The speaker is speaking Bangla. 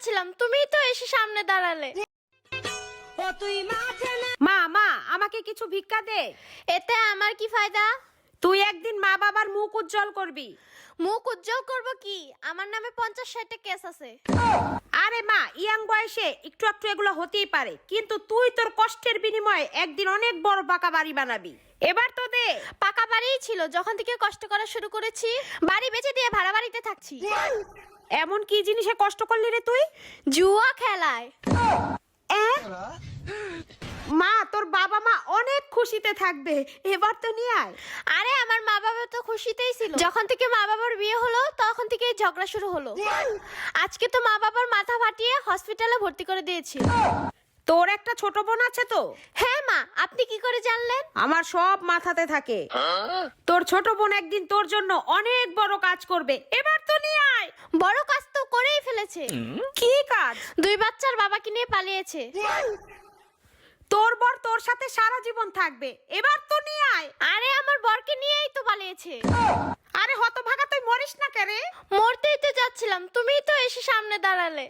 যাচ্ছিলাম, তুমিই তো এসে সামনে দাঁড়ালে। মা মা আমাকে কিছু ভিক্ষা দে। এতে আমার কি ফায়দা? তুই একদিন মা বাবার মুখ উজ্জ্বল করবি। মুখ উজ্জ্বল করব কি? আমার নামে 50-60টা কেস আছে। আরে মা, ইয়াং বয়সে একটু একটু এগুলো হতেই পারে, কিন্তু তুই তোর কষ্টের বিনিময়ে একদিন অনেক বড় পাকা বাড়ি বানাবি। এবার তো দে। পাকা বাড়িই ছিল, যখন থেকে কষ্ট করা শুরু করেছি বাড়ি বেচে দিয়ে ভাড়া বাড়িতে থাকছি। এমন কি জিনিসে কষ্ট করলি রে তুই? জুয়া খেলায়। মা, তোর বাবা মা অনেক খুশিতে থাকবে, এবার তো নিয়ে আয়। আরে আমার মা বাবা তো খুশিতেই ছিল। যখন থেকে মা বাবার বিয়ে হলো তখন থেকে ঝগড়া শুরু হলো। আজকে তো মা বাবার মাথা ফাটিয়ে হসপিটালে ভর্তি করে দিয়েছি। তোর একটা ছোট বোন আছে তো? হ্যাঁ মা, আপনি কি করে জানলেন? আমার সব মাথাতে থাকে। তোর ছোট বোন একদিন তোর জন্য অনেক বড় কাজ করবে, এবার তো নিয়ে আয়। বড় কাজ তো করেই ফেলেছে। কি কাজ? 2 বাচ্চার বাবাকে নিয়ে পালিয়েছে। তোর বর তোর সাথে সারা জীবন থাকবে, এবার তো নিয়ে আয়। আরে আমার বরকে নিয়েই তো পালিয়েছে। আরে হতভাগা, তুই মরিস না কেরে? মরতেই তো যাচ্ছিলাম, তুমিই তো এসে সামনে দাঁড়ালে।